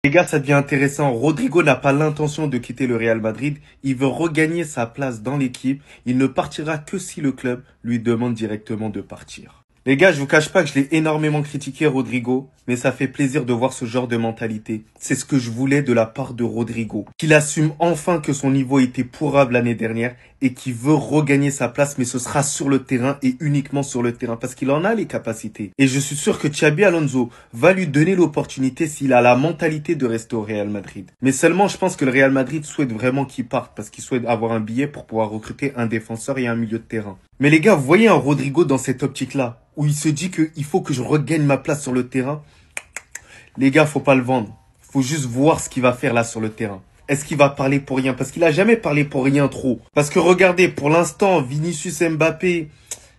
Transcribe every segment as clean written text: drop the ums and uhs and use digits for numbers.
Les gars, ça devient intéressant. Rodrigo n'a pas l'intention de quitter le Real Madrid. Il veut regagner sa place dans l'équipe. Il ne partira que si le club lui demande directement de partir. Les gars, je vous cache pas que je l'ai énormément critiqué, Rodrigo, mais ça fait plaisir de voir ce genre de mentalité. C'est ce que je voulais de la part de Rodrigo. Qu'il assume enfin que son niveau était pourrable l'année dernière et qu'il veut regagner sa place, mais ce sera sur le terrain et uniquement sur le terrain parce qu'il en a les capacités. Et je suis sûr que Xabi Alonso va lui donner l'opportunité s'il a la mentalité de rester au Real Madrid. Mais seulement, je pense que le Real Madrid souhaite vraiment qu'il parte parce qu'il souhaite avoir un billet pour pouvoir recruter un défenseur et un milieu de terrain. Mais les gars, vous voyez un Rodrigo dans cette optique-là, où il se dit qu'il faut que je regagne ma place sur le terrain. Les gars, faut pas le vendre. Faut juste voir ce qu'il va faire là sur le terrain. Est-ce qu'il va parler pour rien? Parce qu'il a jamais parlé pour rien trop. Parce que regardez, pour l'instant, Vinicius Mbappé,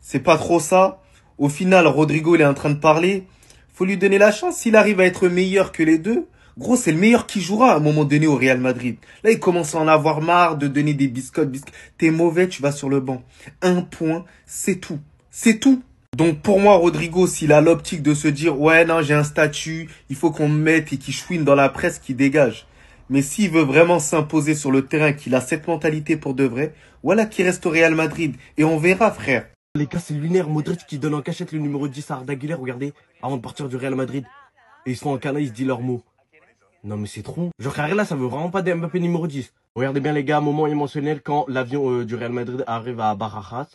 c'est pas trop ça. Au final, Rodrigo, il est en train de parler. Faut lui donner la chance. S'il arrive à être meilleur que les deux, gros, c'est le meilleur qui jouera à un moment donné au Real Madrid. Là, il commence à en avoir marre de donner des biscottes. T'es mauvais, tu vas sur le banc. Un point, c'est tout. C'est tout. Donc pour moi, Rodrigo, s'il a l'optique de se dire « Ouais, non, j'ai un statut, il faut qu'on me mette et qu'il chouine dans la presse, qu'il dégage. » Mais s'il veut vraiment s'imposer sur le terrain, qu'il a cette mentalité pour de vrai, voilà qu'il reste au Real Madrid. Et on verra, frère. Les gars, c'est lunaire. Modric qui donne en cachette le numéro 10 à Arda Güler, regardez, avant de partir du Real Madrid. Et ils se font un câlin, ils se disent leurs mots. Non mais c'est trop. Genre là, ça veut vraiment pas de Mbappé numéro 10. Regardez bien les gars, moment émotionnel quand l'avion du Real Madrid arrive à Barajas,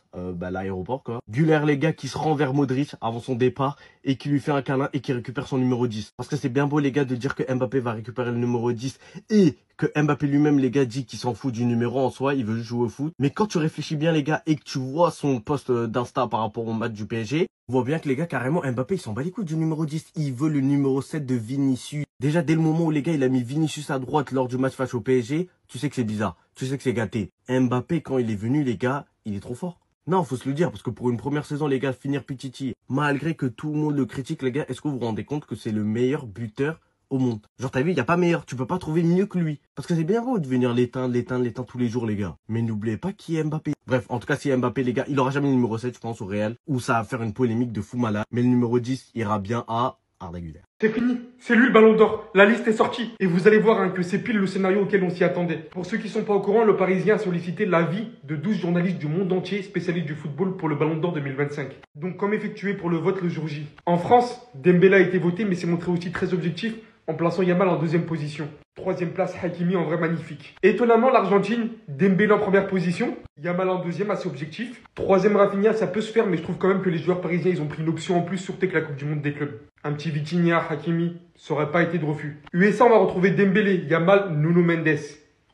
l'aéroport quoi. Güler les gars qui se rend vers Modric avant son départ et qui lui fait un câlin et qui récupère son numéro 10. Parce que c'est bien beau les gars de dire que Mbappé va récupérer le numéro 10 et que Mbappé lui-même les gars dit qu'il s'en fout du numéro en soi, il veut juste jouer au foot. Mais quand tu réfléchis bien les gars et que tu vois son post d'Insta par rapport au match du PSG, on voit bien que les gars carrément Mbappé il s'en bat les couilles du numéro 10. Il veut le numéro 7 de Vinicius. Déjà dès le moment où les gars il a mis Vinicius à droite lors du match face au PSG, tu sais que c'est bizarre, tu sais que c'est gâté. Mbappé quand il est venu les gars, il est trop fort. Non, faut se le dire, parce que pour une première saison, les gars, finir Pichichi, malgré que tout le monde le critique, les gars, est-ce que vous vous rendez compte que c'est le meilleur buteur au monde? Genre, t'as vu, il n'y a pas meilleur, tu peux pas trouver mieux que lui. Parce que c'est bien beau de venir l'éteindre tous les jours, les gars. Mais n'oubliez pas qui est Mbappé. Bref, en tout cas, si Mbappé, les gars, il aura jamais le numéro 7, je pense, au Real, où ça va faire une polémique de fou malade. Mais le numéro 10 ira bien à Arda Güler. C'est fini, c'est lui le ballon d'or, la liste est sortie. Et vous allez voir que c'est pile le scénario auquel on s'y attendait. Pour ceux qui sont pas au courant, le Parisien a sollicité l'avis de 12 journalistes du monde entier spécialistes du football pour le ballon d'or 2025. Donc comme effectué pour le vote le jour J. En France, Dembélé a été voté mais s'est montré aussi très objectif en plaçant Yamal en deuxième position. Troisième place, Hakimi en vrai magnifique. Étonnamment, l'Argentine, Dembélé en première position, Yamal en deuxième, assez objectif. Troisième, Rafinha, ça peut se faire, mais je trouve quand même que les joueurs parisiens, ils ont pris une option en plus, surtout que la Coupe du Monde des clubs. Un petit Vitinha, Hakimi, ça aurait pas été de refus. USA, on va retrouver Dembélé, Yamal, Nuno Mendes.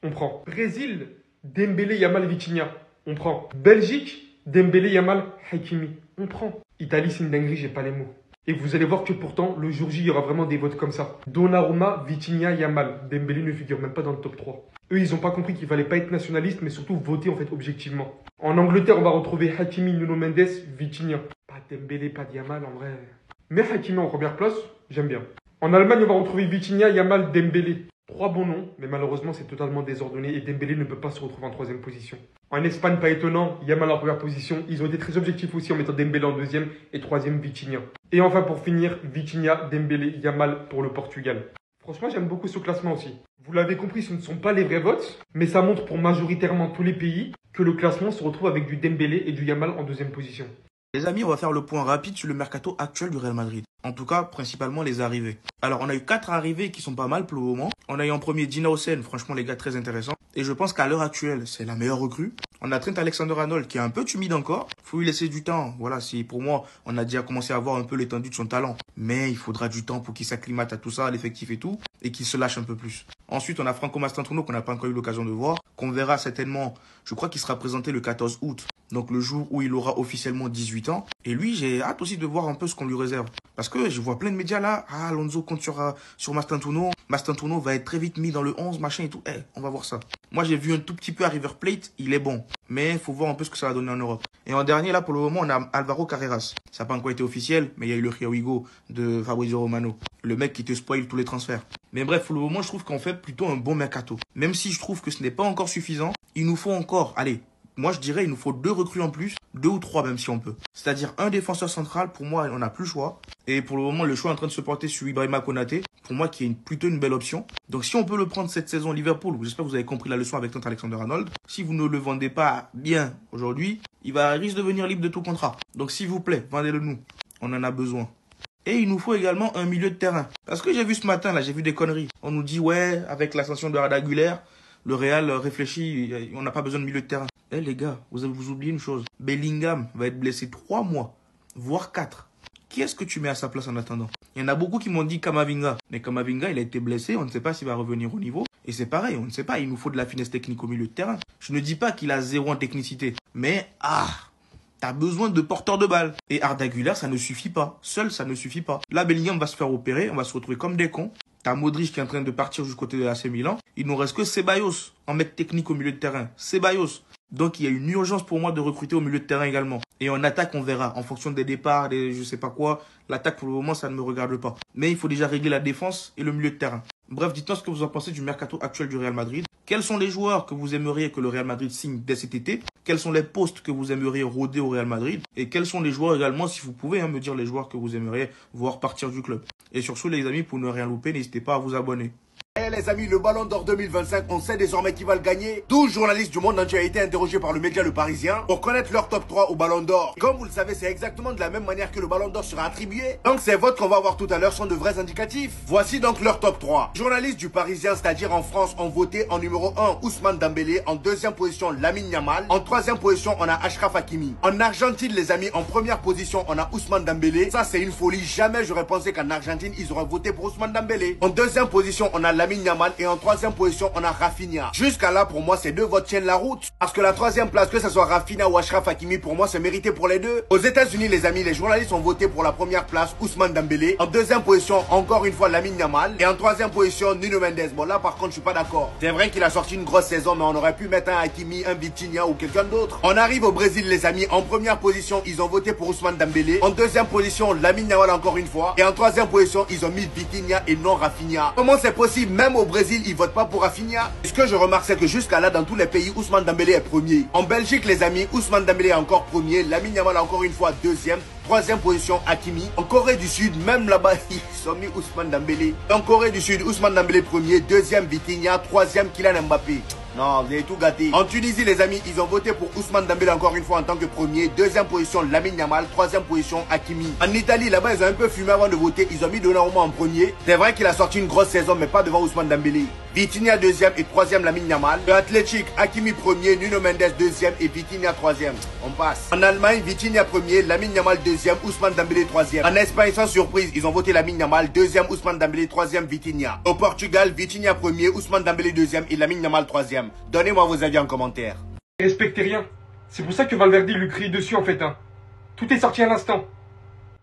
On prend. Brésil, Dembélé, Yamal, Vitinha. On prend. Belgique, Dembélé, Yamal, Hakimi. On prend. Italie, c'est une dinguerie, j'ai pas les mots. Et vous allez voir que pourtant, le jour J, il y aura vraiment des votes comme ça. Donnarumma, Vitinha, Yamal. Dembélé ne figure même pas dans le top 3. Eux, ils n'ont pas compris qu'il fallait pas être nationaliste, mais surtout voter en fait objectivement. En Angleterre, on va retrouver Hakimi, Nuno Mendes, Vitinha. Pas Dembélé, pas Yamal, en vrai. Mais Hakimi en première place, j'aime bien. En Allemagne, on va retrouver Vitinha, Yamal, Dembélé. Trois bons noms, mais malheureusement, c'est totalement désordonné et Dembélé ne peut pas se retrouver en troisième position. En Espagne, pas étonnant, Yamal en première position. Ils ont été très objectifs aussi en mettant Dembélé en deuxième et troisième, Vitinha. Et enfin, pour finir, Vitinha, Dembélé, Yamal pour le Portugal. Franchement, j'aime beaucoup ce classement aussi. Vous l'avez compris, ce ne sont pas les vrais votes, mais ça montre pour majoritairement tous les pays que le classement se retrouve avec du Dembélé et du Yamal en deuxième position. Les amis, on va faire le point rapide sur le mercato actuel du Real Madrid. En tout cas, principalement les arrivées. Alors, on a eu 4 arrivées qui sont pas mal pour le moment. On a eu en premier Dina Hussein, franchement les gars, très intéressant. Et je pense qu'à l'heure actuelle, c'est la meilleure recrue. On a Trent Alexander-Arnold qui est un peu timide encore. Faut lui laisser du temps. Voilà, si pour moi, on a déjà commencé à voir un peu l'étendue de son talent. Mais il faudra du temps pour qu'il s'acclimate à tout ça, à l'effectif et tout, et qu'il se lâche un peu plus. Ensuite, on a Franco Mastantuono qu'on n'a pas encore eu l'occasion de voir, qu'on verra certainement, je crois qu'il sera présenté le 14 août. Donc le jour où il aura officiellement 18 ans. Et lui, j'ai hâte aussi de voir un peu ce qu'on lui réserve. Parce que je vois plein de médias là. Ah, Alonso compte sur Mastantuono. Mastantuono va être très vite mis dans le 11, machin et tout. On va voir ça. Moi, j'ai vu un tout petit peu à River Plate. Il est bon. Mais il faut voir un peu ce que ça va donner en Europe. Et en dernier, là, pour le moment, on a Alvaro Carreras. Ça n'a pas encore été officiel, mais il y a eu le Here We Go de Fabrizio Romano. Le mec qui te spoil tous les transferts. Mais bref, pour le moment, je trouve qu'on fait plutôt un bon mercato. Même si je trouve que ce n'est pas encore suffisant, il nous faut encore, allez, Moi, je dirais il nous faut 2 recrues en plus, 2 ou 3 même si on peut. C'est-à-dire un défenseur central, pour moi, on n'a plus le choix. Et pour le moment, le choix est en train de se porter sur Ibrahima Konaté, pour moi qui est plutôt une belle option. Donc si on peut le prendre cette saison Liverpool, j'espère que vous avez compris la leçon avec Trent Alexander-Arnold. Si vous ne le vendez pas bien aujourd'hui, risque de devenir libre de tout contrat. Donc s'il vous plaît, vendez-le nous. On en a besoin. Et il nous faut également un milieu de terrain. Parce que j'ai vu ce matin, là, j'ai vu des conneries. On nous dit, ouais, avec l'ascension de Arda Güler, le Real réfléchit, on n'a pas besoin de milieu de terrain. Eh les gars, vous oubliez une chose. Bellingham va être blessé 3 mois, voire 4. Qui est-ce que tu mets à sa place en attendant? Il y en a beaucoup qui m'ont dit Kamavinga. Mais Kamavinga, il a été blessé, on ne sait pas s'il va revenir au niveau. Et c'est pareil, on ne sait pas, il nous faut de la finesse technique au milieu de terrain. Je ne dis pas qu'il a 0 en technicité. Mais, t'as besoin de porteurs de balles. Et Arda Güler, ça ne suffit pas. Seul, ça ne suffit pas. Là, Bellingham va se faire opérer, on va se retrouver comme des cons. T'as Modric qui est en train de partir du côté de l'AC Milan. Il nous reste que Ceballos en mec technique au milieu de terrain. Ceballos. Donc il y a une urgence pour moi de recruter au milieu de terrain également. Et en attaque, on verra. En fonction des départs, des je sais pas quoi. L'attaque, pour le moment, ça ne me regarde pas. Mais il faut déjà régler la défense et le milieu de terrain. Bref, dites-moi ce que vous en pensez du mercato actuel du Real Madrid. Quels sont les joueurs que vous aimeriez que le Real Madrid signe dès cet été? Quels sont les postes que vous aimeriez rôder au Real Madrid? Et quels sont les joueurs également, si vous pouvez me dire les joueurs que vous aimeriez voir partir du club. Et sur ce, les amis, pour ne rien louper, n'hésitez pas à vous abonner. Eh les amis, le Ballon d'Or 2025, on sait désormais qui va le gagner. 12 journalistes du monde entier ont été interrogés par le média Le Parisien pour connaître leur top 3 au Ballon d'Or. Comme vous le savez, c'est exactement de la même manière que le Ballon d'Or sera attribué. Donc ces votes qu'on va voir tout à l'heure sont de vrais indicatifs. Voici donc leur top 3. Journalistes du Parisien, c'est-à-dire en France, ont voté en numéro 1 Ousmane Dembélé, en deuxième position Lamine Yamal, en troisième position on a Achraf Hakimi. En Argentine les amis, en première position on a Ousmane Dembélé. Ça c'est une folie, jamais j'aurais pensé qu'en Argentine ils auraient voté pour Ousmane Dembélé. En deuxième position on a Lamine Yamal et en troisième position, on a Rafinha. Jusqu'à là, pour moi, ces deux votes tiennent la route. Parce que la troisième place, que ce soit Rafinha ou Achraf Hakimi, pour moi, c'est mérité pour les deux. Aux États-Unis, les amis, les journalistes ont voté pour la première place, Ousmane Dembélé. En deuxième position, encore une fois, Lamine Yamal. Et en troisième position, Nuno Mendes. Bon, là, par contre, je suis pas d'accord. C'est vrai qu'il a sorti une grosse saison, mais on aurait pu mettre un Hakimi, un Vitinha ou quelqu'un d'autre. On arrive au Brésil, les amis. En première position, ils ont voté pour Ousmane Dembélé. En deuxième position, Lamine Yamal encore une fois. Et en troisième position, ils ont mis Vitinha et non Rafinha. Comment c'est possible? Même au Brésil, ils votent pas pour Rafinha. Ce que je remarque, c'est que jusqu'à là, dans tous les pays, Ousmane Dembélé est premier. En Belgique, les amis, Ousmane Dembélé est encore premier. Lamine Yamal encore une fois deuxième. Troisième position, Hakimi. En Corée du Sud, même là-bas, ils ont mis Ousmane Dembélé. En Corée du Sud, Ousmane Dembélé premier. Deuxième, Vitinha. Troisième, Kylian Mbappé. Non, vous avez tout gâté. En Tunisie, les amis, ils ont voté pour Ousmane Dembélé encore une fois en tant que premier. Deuxième position, Lamine Yamal. Troisième position, Hakimi. En Italie, là-bas, ils ont un peu fumé avant de voter. Ils ont mis Donnarumma en premier. C'est vrai qu'il a sorti une grosse saison, mais pas devant Ousmane Dembélé. Vitinha deuxième et troisième, Lamine Yamal. Le Athletic, Hakimi premier, Nuno Mendes deuxième et Vitinha troisième. On passe. En Allemagne, Vitinha premier, Lamine Yamal deuxième, Ousmane Dembélé troisième. En Espagne, sans surprise, ils ont voté Lamine Yamal deuxième, Ousmane Dembélé troisième, Vitinha. Au Portugal, Vitinha premier, Ousmane Dembélé deuxième et Lamine Yamal troisième. Donnez-moi vos avis en commentaire. Respectez rien. C'est pour ça que Valverde lui crie dessus en fait. Tout est sorti à l'instant.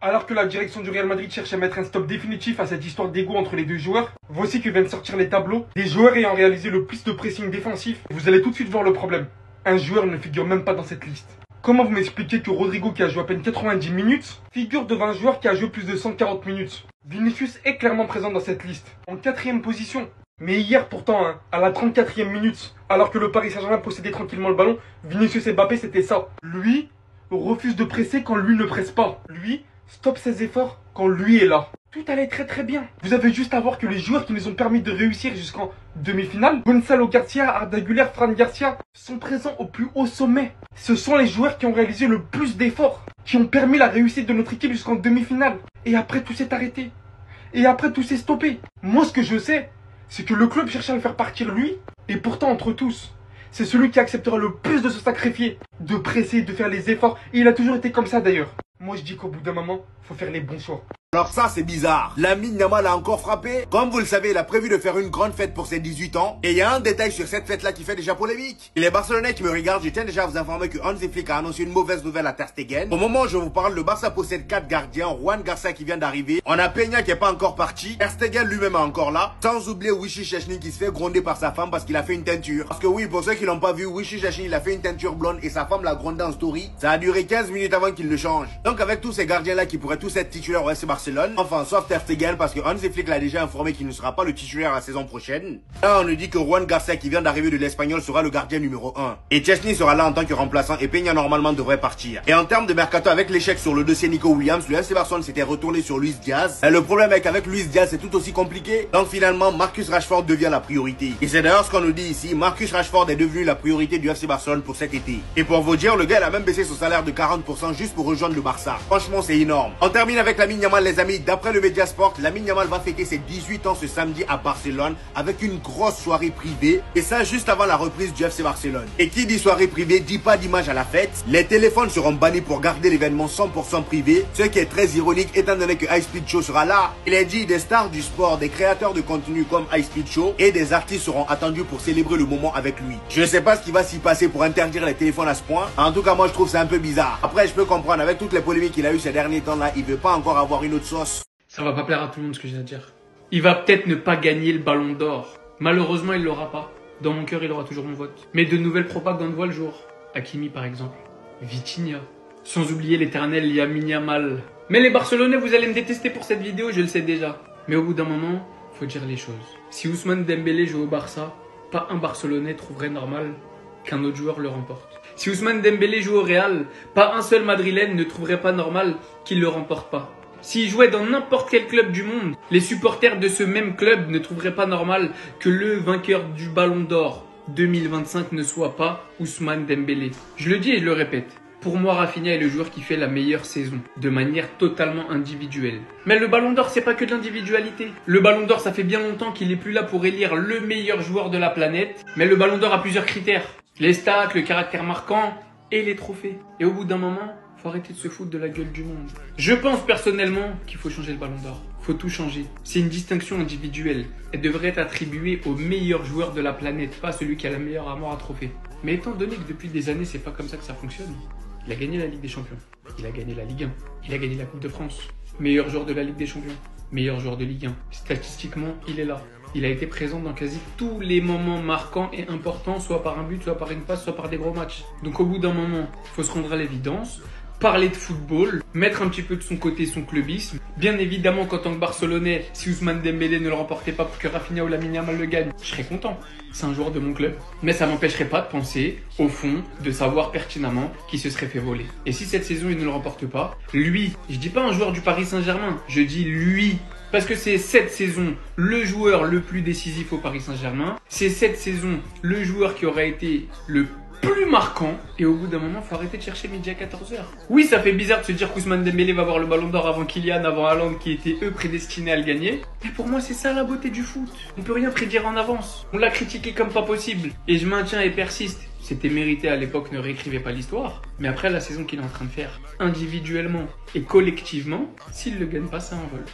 Alors que la direction du Real Madrid cherche à mettre un stop définitif à cette histoire d'ego entre les deux joueurs, voici que viennent sortir les tableaux des joueurs ayant réalisé le plus de pressing défensif. Vous allez tout de suite voir le problème. Un joueur ne figure même pas dans cette liste. Comment vous m'expliquez que Rodrigo, qui a joué à peine 90 minutes, figure devant un joueur qui a joué plus de 140 minutes? Vinicius est clairement présent dans cette liste, en quatrième position. Mais hier pourtant, à la 34e minute, alors que le Paris Saint-Germain possédait tranquillement le ballon, Vinicius et Mbappé c'était ça. Lui refuse de presser quand lui ne presse pas. Lui stoppe ses efforts quand lui est là. Tout allait très bien. Vous avez juste à voir que les joueurs qui nous ont permis de réussir jusqu'en demi-finale, Gonzalo Garcia, Arda Güler, Fran Garcia, sont présents au plus haut sommet. Ce sont les joueurs qui ont réalisé le plus d'efforts, qui ont permis la réussite de notre équipe jusqu'en demi-finale. Et après tout s'est arrêté. Et après tout s'est stoppé. Moi ce que je sais, c'est que le club cherche à le faire partir lui, et pourtant entre tous, c'est celui qui acceptera le plus de se sacrifier, de presser, de faire les efforts, et il a toujours été comme ça d'ailleurs. Moi je dis qu'au bout d'un moment, faut faire les bons choix. Alors ça c'est bizarre. Lamine Yamal a encore frappé. Comme vous le savez, il a prévu de faire une grande fête pour ses 18 ans. Et il y a un détail sur cette fête là qui fait déjà polémique. Et les Barcelonais qui me regardent, je tiens déjà à vous informer que Hansi Flick a annoncé une mauvaise nouvelle à Ter Stegen. Au moment où je vous parle, le Barça possède 4 gardiens. Juan Garcia qui vient d'arriver. On a Peña qui est pas encore parti. Ter Stegen lui-même est encore là. Sans oublier Wishy Szczesny qui se fait gronder par sa femme parce qu'il a fait une teinture. Parce que oui, pour ceux qui l'ont pas vu, Wishy Szczesny il a fait une teinture blonde et sa femme l'a grondé en story. Ça a duré 15 minutes avant qu'il le change. Donc avec tous ces gardiens là qui pourraient tous être titulaires au FC Barcelone, Barcelone. Enfin, sauf Ter Stegen parce que Hansi Flick l'a déjà informé qu'il ne sera pas le titulaire la saison prochaine. Là, on nous dit que Juan Garcia qui vient d'arriver de l'Espagnol sera le gardien numéro 1. Et Chesney sera là en tant que remplaçant et Peña normalement devrait partir. Et en termes de mercato, avec l'échec sur le dossier Nico Williams, le FC Barcelone s'était retourné sur Luis Diaz. Et le problème avec Luis Diaz, c'est tout aussi compliqué. Donc finalement, Marcus Rashford devient la priorité. Et c'est d'ailleurs ce qu'on nous dit ici, Marcus Rashford est devenu la priorité du FC Barcelone pour cet été. Et pour vous dire, le gars il a même baissé son salaire de 40% juste pour rejoindre le Barça. Franchement, c'est énorme. On termine avec Lamine Yamal, les amis. D'après le Mediasport, Lamine Yamal va fêter ses 18 ans ce samedi à Barcelone avec une grosse soirée privée. Et ça, juste avant la reprise du FC Barcelone. Et qui dit soirée privée, dit pas d'image à la fête. Les téléphones seront bannis pour garder l'événement 100% privé. Ce qui est très ironique étant donné que High Speed Show sera là. Il est dit des stars du sport, des créateurs de contenu comme High Speed Show et des artistes seront attendus pour célébrer le moment avec lui. Je ne sais pas ce qui va s'y passer pour interdire les téléphones à ce point. En tout cas, moi je trouve ça un peu bizarre. Après, je peux comprendre avec toutes les polémiques qu'il a eu ces derniers temps là, il veut pas encore avoir une autre sauce. Ça va pas plaire à tout le monde ce que j'ai à dire. Il va peut-être ne pas gagner le ballon d'or. Malheureusement, il l'aura pas. Dans mon cœur, il aura toujours mon vote. Mais de nouvelles propagandes voient le jour. Hakimi par exemple. Vitinha. Sans oublier l'éternel Lamine Yamal. Mais les Barcelonais, vous allez me détester pour cette vidéo, je le sais déjà. Mais au bout d'un moment, faut dire les choses. Si Ousmane Dembélé joue au Barça, pas un Barcelonais trouverait normal qu'un autre joueur le remporte. Si Ousmane Dembélé joue au Real, pas un seul Madrilène ne trouverait pas normal qu'il le remporte pas. S'il jouait dans n'importe quel club du monde, les supporters de ce même club ne trouveraient pas normal que le vainqueur du Ballon d'Or 2025 ne soit pas Ousmane Dembélé. Je le dis et je le répète. Pour moi, Rafinha est le joueur qui fait la meilleure saison, de manière totalement individuelle. Mais le Ballon d'Or, c'est pas que de l'individualité. Le Ballon d'Or, ça fait bien longtemps qu'il est plus là pour élire le meilleur joueur de la planète. Mais le Ballon d'Or a plusieurs critères. Les stats, le caractère marquant et les trophées. Et au bout d'un moment, faut arrêter de se foutre de la gueule du monde. Je pense personnellement qu'il faut changer le Ballon d'Or. Faut tout changer. C'est une distinction individuelle. Elle devrait être attribuée au meilleur joueur de la planète, pas celui qui a la meilleure armoire à trophées. Mais étant donné que depuis des années, c'est pas comme ça que ça fonctionne. Il a gagné la Ligue des Champions, il a gagné la Ligue 1, il a gagné la Coupe de France. Meilleur joueur de la Ligue des Champions, meilleur joueur de Ligue 1. Statistiquement, il est là. Il a été présent dans quasi tous les moments marquants et importants, soit par un but, soit par une passe, soit par des gros matchs. Donc au bout d'un moment, il faut se rendre à l'évidence, parler de football, mettre un petit peu de son côté son clubisme. Bien évidemment qu'en tant que Barcelonais, si Ousmane Dembélé ne le remportait pas pour que Rafinha ou Lamine Yamal le gagne, je serais content. C'est un joueur de mon club. Mais ça m'empêcherait pas de penser, au fond, de savoir pertinemment qui se serait fait voler. Et si cette saison il ne le remporte pas, lui, je dis pas un joueur du Paris Saint-Germain, je dis lui. Parce que c'est cette saison le joueur le plus décisif au Paris Saint-Germain. C'est cette saison le joueur qui aurait été le plus marquant. Et au bout d'un moment, faut arrêter de chercher midi à 14h. Oui, ça fait bizarre de se dire qu'Ousmane Dembélé va avoir le Ballon d'Or avant Kylian, avant Haaland, qui étaient eux prédestinés à le gagner. Mais pour moi, c'est ça la beauté du foot. On peut rien prédire en avance. On l'a critiqué comme pas possible. Et je maintiens et persiste. C'était mérité à l'époque, ne réécrivez pas l'histoire. Mais après la saison qu'il est en train de faire, individuellement et collectivement, s'il le gagne pas, ça envole.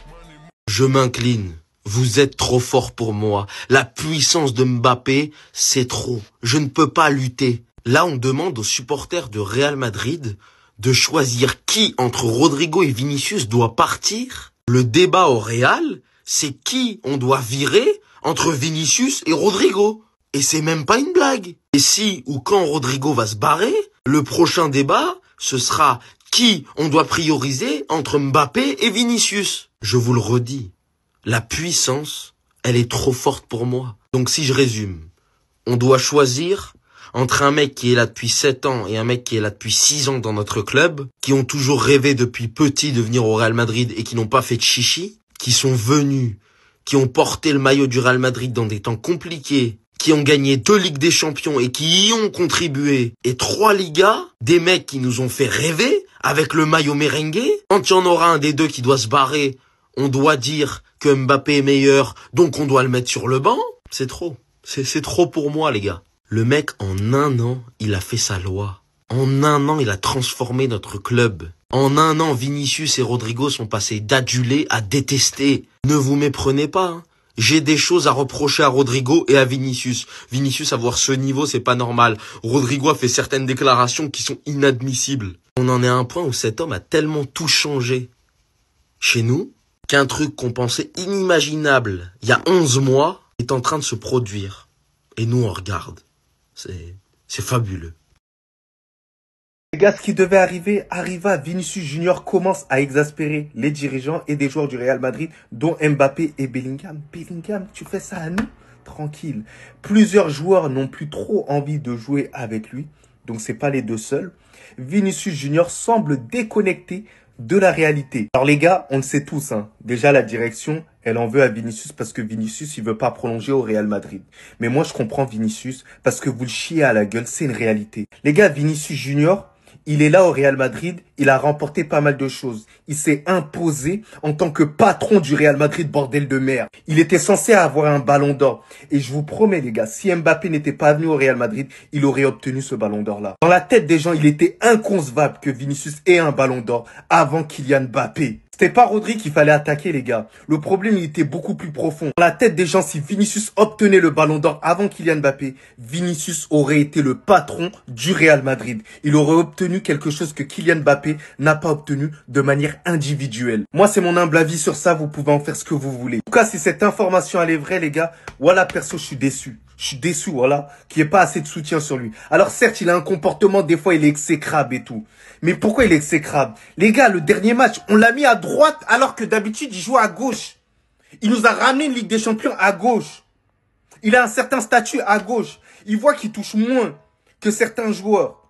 Je m'incline. Vous êtes trop fort pour moi. La puissance de Mbappé, c'est trop. Je ne peux pas lutter. Là, on demande aux supporters de Real Madrid de choisir qui entre Rodrigo et Vinicius doit partir. Le débat au Real, c'est qui on doit virer entre Vinicius et Rodrigo. Et c'est même pas une blague. Et si ou quand Rodrigo va se barrer, le prochain débat, ce sera qui on doit prioriser entre Mbappé et Vinicius. Je vous le redis, la puissance, elle est trop forte pour moi. Donc si je résume, on doit choisir entre un mec qui est là depuis 7 ans et un mec qui est là depuis 6 ans dans notre club, qui ont toujours rêvé depuis petit de venir au Real Madrid et qui n'ont pas fait de chichi, qui sont venus, qui ont porté le maillot du Real Madrid dans des temps compliqués, qui ont gagné 2 Ligues des Champions et qui y ont contribué, et 3 Ligas, des mecs qui nous ont fait rêver avec le maillot merengue. Quand il y en aura un des deux qui doit se barrer, on doit dire que Mbappé est meilleur, donc on doit le mettre sur le banc. C'est trop. C'est trop pour moi, les gars. Le mec, en 1 an, il a fait sa loi. En 1 an, il a transformé notre club. En 1 an, Vinicius et Rodrigo sont passés d'adulés à détester. Ne vous méprenez pas, hein. J'ai des choses à reprocher à Rodrigo et à Vinicius. Vinicius, avoir ce niveau, c'est pas normal. Rodrigo a fait certaines déclarations qui sont inadmissibles. On en est à un point où cet homme a tellement tout changé chez nous qu'un truc qu'on pensait inimaginable il y a 11 mois est en train de se produire. Et nous, on regarde. C'est fabuleux. Les gars, ce qui devait arriver, arriva. Vinicius Junior commence à exaspérer les dirigeants et des joueurs du Real Madrid, dont Mbappé et Bellingham. Bellingham, tu fais ça à nous? Tranquille. Plusieurs joueurs n'ont plus trop envie de jouer avec lui, donc c'est pas les deux seuls. Vinicius Junior semble déconnecté de la réalité. Alors les gars, on le sait tous, hein. Déjà la direction, elle en veut à Vinicius parce que Vinicius, il veut pas prolonger au Real Madrid. Mais moi, je comprends Vinicius parce que vous le chiez à la gueule, c'est une réalité. Les gars, Vinicius Junior, il est là au Real Madrid, il a remporté pas mal de choses. Il s'est imposé en tant que patron du Real Madrid, bordel de merde. Il était censé avoir un ballon d'or. Et je vous promets les gars, si Mbappé n'était pas venu au Real Madrid, il aurait obtenu ce ballon d'or là. Dans la tête des gens, il était inconcevable que Vinicius ait un ballon d'or avant Kylian Mbappé. C'était pas Rodri qu'il fallait attaquer, les gars. Le problème, il était beaucoup plus profond. Dans la tête des gens, si Vinicius obtenait le ballon d'or avant Kylian Mbappé, Vinicius aurait été le patron du Real Madrid. Il aurait obtenu quelque chose que Kylian Mbappé n'a pas obtenu de manière individuelle. Moi, c'est mon humble avis sur ça. Vous pouvez en faire ce que vous voulez. En tout cas, si cette information, elle est vraie, les gars, voilà, perso, je suis déçu. Je suis déçu, voilà, qu'il n'y ait pas assez de soutien sur lui. Alors certes, il a un comportement, des fois, il est exécrable et tout. Mais pourquoi il est exécrable? Les gars, le dernier match, on l'a mis à droite alors que d'habitude, il joue à gauche. Il nous a ramené une Ligue des Champions à gauche. Il a un certain statut à gauche. Il voit qu'il touche moins que certains joueurs.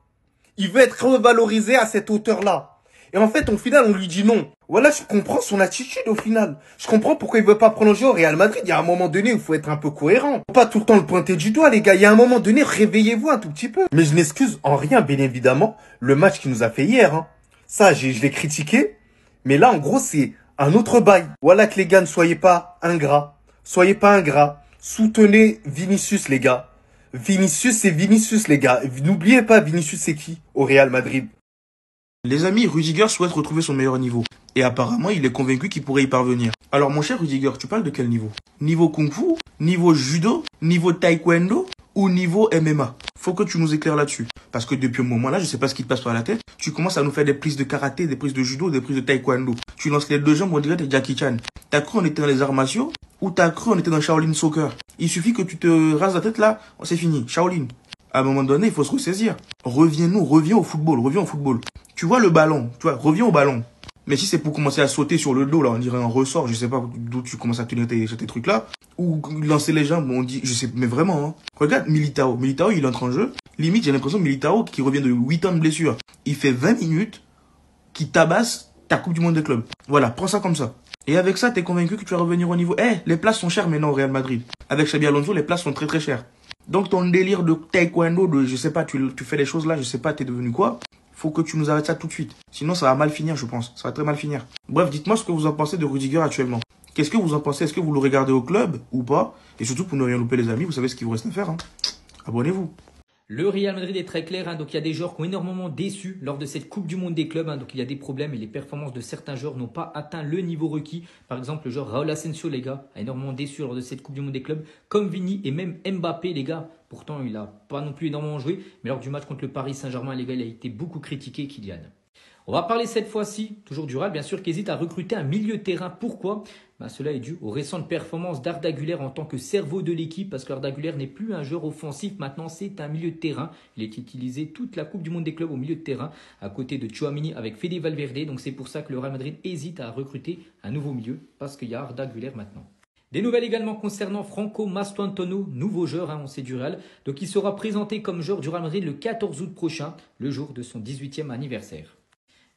Il veut être revalorisé à cette hauteur-là. Et en fait, au final, on lui dit non. Voilà, je comprends son attitude au final. Je comprends pourquoi il veut pas prolonger au Real Madrid. Il y a un moment donné où il faut être un peu cohérent. Faut pas tout le temps le pointer du doigt, les gars. Il y a un moment donné, réveillez-vous un tout petit peu. Mais je n'excuse en rien, bien évidemment, le match qu'il nous a fait hier. Hein. Ça, je l'ai critiqué. Mais là, en gros, c'est un autre bail. Voilà que les gars, ne soyez pas ingrats. Soyez pas ingrats. Soutenez Vinicius, les gars. Vinicius, c'est Vinicius, les gars. N'oubliez pas, Vinicius, c'est qui au Real Madrid? Les amis, Rudiger souhaite retrouver son meilleur niveau. Et apparemment, il est convaincu qu'il pourrait y parvenir. Alors mon cher Rudiger, tu parles de quel niveau? Niveau Kung Fu? Niveau Judo? Niveau Taekwondo? Ou niveau MMA? Faut que tu nous éclaires là-dessus. Parce que depuis un moment là, je sais pas ce qui te passe par la tête. Tu commences à nous faire des prises de karaté, des prises de judo, des prises de taekwondo. Tu lances les deux jambes, on dirait que t'es Jackie Chan. T'as cru on était dans les arts martiaux? Ou t'as cru on était dans Shaolin Soccer? Il suffit que tu te rases la tête là, c'est fini. Shaolin. À un moment donné, il faut se ressaisir. Reviens au football, reviens au football. Tu vois le ballon, tu vois, reviens au ballon. Mais si c'est pour commencer à sauter sur le dos, là, on dirait un ressort, je sais pas d'où tu commences à tenir tes trucs là. Ou lancer les jambes, on dit, je sais, mais vraiment, hein. Regarde Militao. Militao, il entre en jeu. Limite, j'ai l'impression Militao qui revient de 8 ans de blessure. Il fait 20 minutes, qui tabasse ta Coupe du Monde des clubs. Voilà, prends ça comme ça. Et avec ça, t'es convaincu que tu vas revenir au niveau. Les places sont chères maintenant au Real Madrid. Avec Xabi Alonso, les places sont très très chères. Donc ton délire de taekwondo, de je sais pas, tu fais des choses là, je sais pas, t'es devenu quoi? Faut que tu nous arrêtes ça tout de suite. Sinon ça va mal finir, je pense. Ça va très mal finir. Bref, dites-moi ce que vous en pensez de Rudiger actuellement. Qu'est-ce que vous en pensez? Est-ce que vous le regardez au club ou pas? Et surtout pour ne rien louper les amis, vous savez ce qu'il vous reste à faire. Hein. Abonnez-vous. Le Real Madrid est très clair, hein, donc il y a des joueurs qui ont énormément déçu lors de cette Coupe du Monde des clubs, hein, donc il y a des problèmes et les performances de certains joueurs n'ont pas atteint le niveau requis. Par exemple, le joueur Raúl Asensio, les gars, a énormément déçu lors de cette Coupe du Monde des clubs, comme Vini et même Mbappé, les gars. Pourtant, il n'a pas non plus énormément joué, mais lors du match contre le Paris Saint-Germain, les gars, il a été beaucoup critiqué, Kylian. On va parler cette fois-ci, toujours du Real, bien sûr, qui hésite à recruter un milieu de terrain. Pourquoi? Cela est dû aux récentes performances d'Arda Güler en tant que cerveau de l'équipe, parce qu'Arda Güler n'est plus un joueur offensif, maintenant c'est un milieu de terrain. Il est utilisé toute la Coupe du Monde des clubs au milieu de terrain, à côté de Tchouaméni avec Fede Valverde. Donc c'est pour ça que le Real Madrid hésite à recruter un nouveau milieu, parce qu'il y a Arda Güler maintenant. Des nouvelles également concernant Franco Mastantuono, nouveau joueur, on sait du Real. Donc il sera présenté comme joueur du Real Madrid le 14 août prochain, le jour de son 18e anniversaire.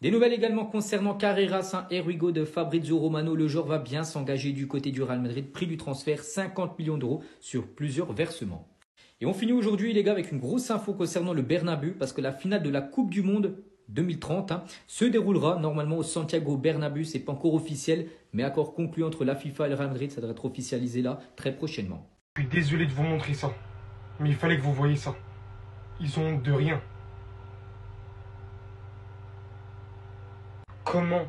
Des nouvelles également concernant Carreras, Erwigo de Fabrizio Romano. Le joueur va bien s'engager du côté du Real Madrid. Prix du transfert 50 millions d'euros sur plusieurs versements. Et on finit aujourd'hui les gars avec une grosse info concernant le Bernabéu, parce que la finale de la Coupe du Monde 2030 se déroulera normalement au Santiago Bernabéu. C'est pas encore officiel, mais accord conclu entre la FIFA et le Real Madrid. Ça devrait être officialisé là très prochainement. Je suis désolé de vous montrer ça, mais il fallait que vous voyiez ça. Ils ont honte de rien. Comment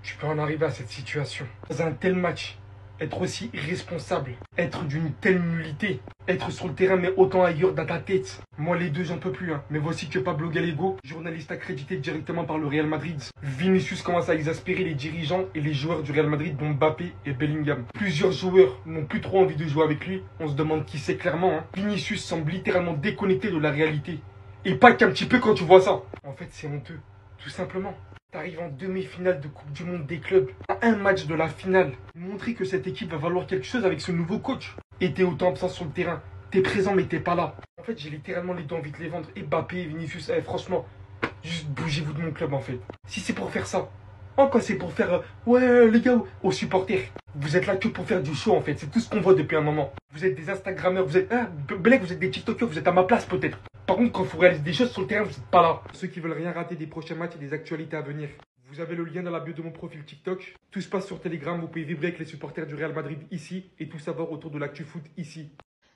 tu peux en arriver à cette situation? Dans un tel match, être aussi irresponsable, être d'une telle nullité, être sur le terrain mais autant ailleurs dans ta tête. Moi les deux j'en peux plus, mais voici que Pablo Gallego, journaliste accrédité directement par le Real Madrid. Vinicius commence à exaspérer les dirigeants et les joueurs du Real Madrid dont Mbappé et Bellingham. Plusieurs joueurs n'ont plus trop envie de jouer avec lui, on se demande qui c'est clairement. Vinicius semble littéralement déconnecté de la réalité. Et pas qu'un petit peu quand tu vois ça. En fait, c'est honteux. Tout simplement. T'arrives en demi-finale de Coupe du Monde des clubs, à un match de la finale. Montrer que cette équipe va valoir quelque chose avec ce nouveau coach. Et t'es autant absent sur le terrain. T'es présent mais t'es pas là. En fait, j'ai littéralement les dents envie de les vendre. Et Mbappé, Vinicius, franchement, juste bougez-vous de mon club en fait. Si c'est pour faire ça. Oh, quoi, c'est pour faire, ouais, les gars, aux supporters. Vous êtes là que pour faire du show en fait. C'est tout ce qu'on voit depuis un moment. Vous êtes des Instagrammeurs, vous êtes, Belek, vous êtes des TikTokers, vous êtes à ma place peut-être. Par contre, quand vous réalisez des choses sur le terrain, vous n'êtes pas là. Ceux qui veulent rien rater des prochains matchs et des actualités à venir, vous avez le lien dans la bio de mon profil TikTok. Tout se passe sur Telegram. Vous pouvez vibrer avec les supporters du Real Madrid ici et tout savoir autour de l'actu foot ici.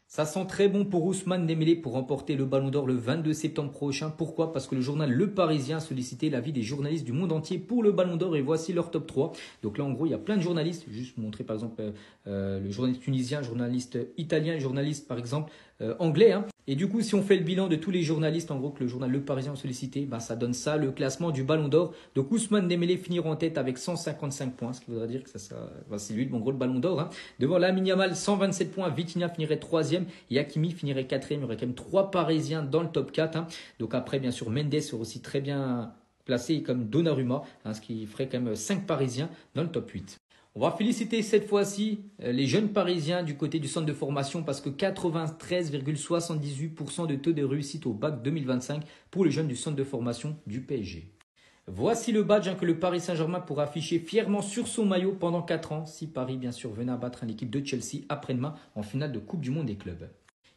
Ça sent très bon pour Ousmane Dembélé pour remporter le Ballon d'Or le 22 septembre prochain. Pourquoi? Parce que le journal Le Parisien a sollicité l'avis des journalistes du monde entier pour le Ballon d'Or et voici leur top 3. Donc là, en gros, il y a plein de journalistes. Juste montrer par exemple le journaliste tunisien, journaliste italien, journaliste par exemple anglais. Et du coup, si on fait le bilan de tous les journalistes, en gros, que le journal Le Parisien a sollicité, ça donne ça, le classement du Ballon d'Or. Donc Ousmane Dembélé finira en tête avec 155 points, ce qui voudrait dire que c'est lui, en gros, le Ballon d'Or. Devant Lamine Yamal, 127 points, Vitinha finirait 3e et Hakimi finirait 4e. Il y aurait quand même 3 Parisiens dans le top 4. Donc après, bien sûr, Mendes serait aussi très bien placé comme Donnarumma, ce qui ferait quand même 5 Parisiens dans le top 8. On va féliciter cette fois-ci les jeunes Parisiens du côté du centre de formation parce que 93,78% de taux de réussite au bac 2025 pour les jeunes du centre de formation du PSG. Voici le badge que le Paris Saint-Germain pourra afficher fièrement sur son maillot pendant 4 ans si Paris bien sûr venait à battre l'équipe de Chelsea après-demain en finale de Coupe du Monde des clubs.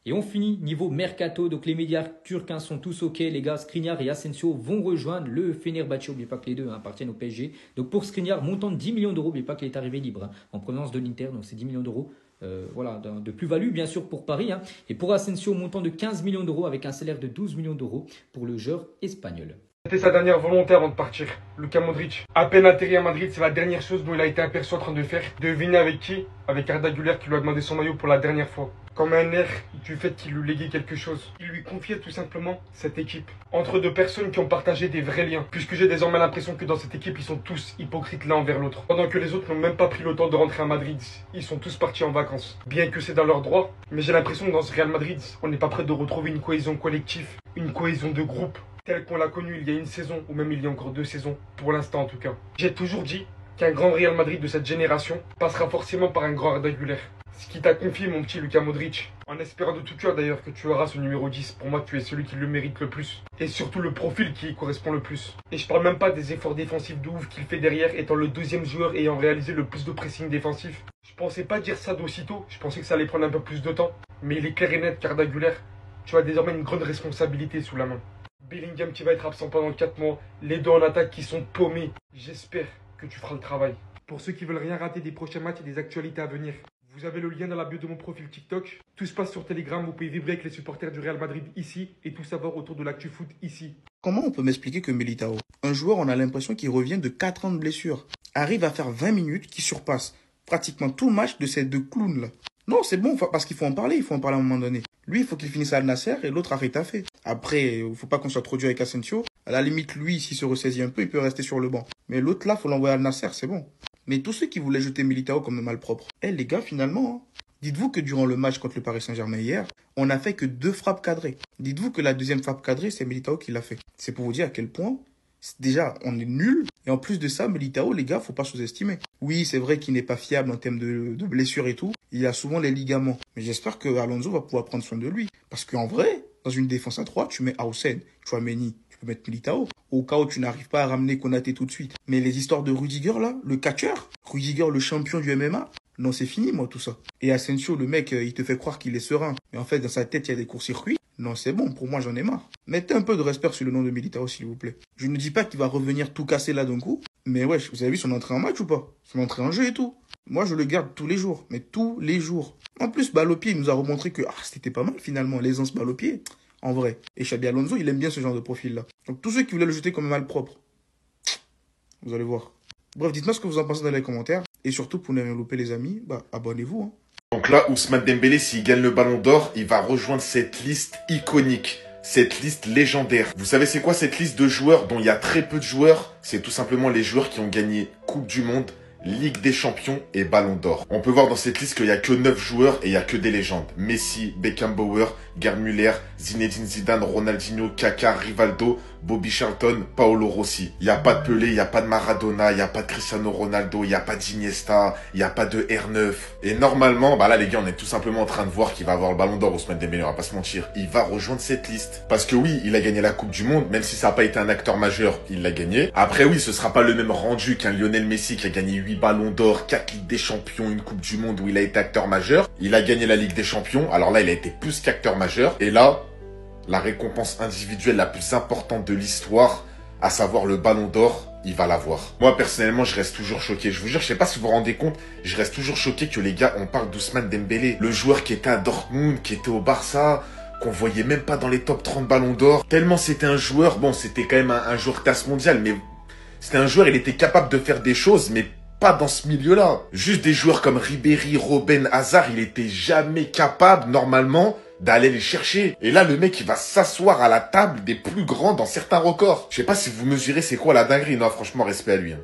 Et on finit niveau mercato, donc les médias turcs sont tous ok, les gars, Skriniar et Asensio vont rejoindre le Fenerbahçe, n'oubliez pas que les deux appartiennent au PSG. Donc pour Skriniar, montant de 10 millions d'euros, n'oubliez pas qu'il est arrivé libre en provenance de l'Inter, donc c'est 10 millions d'euros. De plus-value bien sûr pour Paris. Et pour Asensio, montant de 15 millions d'euros avec un salaire de 12 millions d'euros pour le joueur espagnol. C'était sa dernière volonté avant de partir, Luka Modric. À peine atterri à Madrid, c'est la dernière chose dont il a été aperçu en train de faire. Devinez avec qui? Avec Arda Güler qui lui a demandé son maillot pour la dernière fois. Comme un air du fait qu'il lui léguait quelque chose. Il lui confiait tout simplement cette équipe. Entre deux personnes qui ont partagé des vrais liens. Puisque j'ai désormais l'impression que dans cette équipe, ils sont tous hypocrites l'un envers l'autre. Pendant que les autres n'ont même pas pris le temps de rentrer à Madrid. Ils sont tous partis en vacances. Bien que c'est dans leur droit. Mais j'ai l'impression que dans ce Real Madrid, on n'est pas prêt de retrouver une cohésion collective. Une cohésion de groupe. Telle qu'on l'a connue il y a une saison, ou même il y a encore 2 saisons. Pour l'instant en tout cas. J'ai toujours dit qu'un grand Real Madrid de cette génération passera forcément par un grand Arda Güler. Ce qui t'a confié mon petit Luka Modric. En espérant de tout cœur d'ailleurs que tu auras ce numéro 10. Pour moi tu es celui qui le mérite le plus. Et surtout le profil qui y correspond le plus. Et je parle même pas des efforts défensifs de ouf qu'il fait derrière, étant le deuxième joueur ayant réalisé le plus de pressing défensif. Je pensais pas dire ça d'aussitôt, je pensais que ça allait prendre un peu plus de temps. Mais il est clair et net qu'Arda Güler, tu as désormais une grande responsabilité sous la main. Bellingham qui va être absent pendant 4 mois, les deux en attaque qui sont paumés. J'espère que tu feras le travail. Pour ceux qui veulent rien rater des prochains matchs et des actualités à venir, vous avez le lien dans la bio de mon profil TikTok. Tout se passe sur Telegram, vous pouvez vibrer avec les supporters du Real Madrid ici et tout savoir autour de l'actu foot ici. Comment on peut m'expliquer que Militao, un joueur on a l'impression qu'il revient de 4 ans de blessure, arrive à faire 20 minutes qui surpassent pratiquement tout le match de ces deux clowns là? Non, c'est bon, parce qu'il faut en parler à un moment donné. Lui, il faut qu'il finisse à Al Nasser et l'autre à Retafe. Après, il faut pas qu'on soit trop dur avec Asensio. À la limite, lui, s'il se ressaisit un peu, il peut rester sur le banc. Mais l'autre là, faut l'envoyer à Al Nasser, c'est bon. Mais tous ceux qui voulaient jeter Militao comme un malpropre, les gars, finalement, dites-vous que durant le match contre le Paris Saint-Germain hier, on n'a fait que 2 frappes cadrées. Dites-vous que la deuxième frappe cadrée, c'est Militao qui l'a fait. C'est pour vous dire à quel point, déjà, on est nul. Et en plus de ça, Militao, les gars, faut pas sous-estimer. Oui, c'est vrai qu'il n'est pas fiable en termes de blessures et tout. Il a souvent les ligaments. Mais j'espère que Alonso va pouvoir prendre soin de lui. Parce qu'en vrai, dans une défense à 3, tu mets Hausen, Tchouaméni, tu peux mettre Militao. Au cas où tu n'arrives pas à ramener Konaté tout de suite. Mais les histoires de Rudiger, là, le catcheur, Rudiger, le champion du MMA, non, c'est fini, moi, tout ça. Et Asensio, le mec, il te fait croire qu'il est serein. Mais en fait, dans sa tête, il y a des courts-circuits. Non, c'est bon, pour moi, j'en ai marre. Mettez un peu de respect sur le nom de Militao, s'il vous plaît. Je ne dis pas qu'il va revenir tout casser là d'un coup. Mais ouais, vous avez vu son entrée en match ou pas? Son entrée en jeu et tout. Moi, je le garde tous les jours. Mais tous les jours. En plus, balle au pied, il nous a remontré que c'était pas mal, finalement, l'aisance balle au pied. En vrai. Et Xabi Alonso, il aime bien ce genre de profil-là. Donc, tous ceux qui voulaient le jeter comme un malpropre, vous allez voir. Bref, dites-moi ce que vous en pensez dans les commentaires. Et surtout, pour ne rien louper, les amis, abonnez-vous. Donc là, Ousmane Dembélé, s'il gagne le Ballon d'Or, il va rejoindre cette liste iconique, cette liste légendaire. Vous savez c'est quoi cette liste de joueurs dont il y a très peu de joueurs? C'est tout simplement les joueurs qui ont gagné Coupe du Monde Ligue des Champions et Ballon d'Or. On peut voir dans cette liste qu'il n'y a que 9 joueurs et il n'y a que des légendes. Messi, Beckenbauer, Gerd Müller, Zinedine Zidane, Ronaldinho, Kaká, Rivaldo, Bobby Charlton, Paolo Rossi. Il n'y a pas de Pelé, il n'y a pas de Maradona, il n'y a pas de Cristiano Ronaldo, il n'y a pas d'Iniesta, il n'y a pas de R9. Et normalement, bah là les gars, on est tout simplement en train de voir qu'il va avoir le Ballon d'Or, Ousmane Dembélé, on va pas se mentir. Il va rejoindre cette liste. Parce que oui, il a gagné la Coupe du Monde, même si ça n'a pas été un acteur majeur, il l'a gagné. Après oui, ce sera pas le même rendu qu'un Lionel Messi qui a gagné 8 Ballons d'Or, 4 Ligues des Champions, une Coupe du Monde où il a été acteur majeur. Il a gagné la Ligue des Champions, alors là il a été plus qu'acteur majeur. Et là, la récompense individuelle la plus importante de l'histoire, à savoir le Ballon d'Or, il va l'avoir. Moi, personnellement, je reste toujours choqué. Je vous jure, je sais pas si vous vous rendez compte, je reste toujours choqué que les gars, on parle d'Ousmane Dembélé. Le joueur qui était à Dortmund, qui était au Barça, qu'on voyait même pas dans les top 30 Ballons d'Or. Tellement c'était un joueur, bon, c'était quand même un joueur classe mondiale, mais c'était un joueur, il était capable de faire des choses, mais pas dans ce milieu-là. Juste des joueurs comme Ribéry, Robben, Hazard, il était jamais capable, normalement, d'aller les chercher. Et là, le mec, il va s'asseoir à la table des plus grands dans certains records. Je sais pas si vous mesurez c'est quoi la dinguerie. Non, franchement, respect à lui.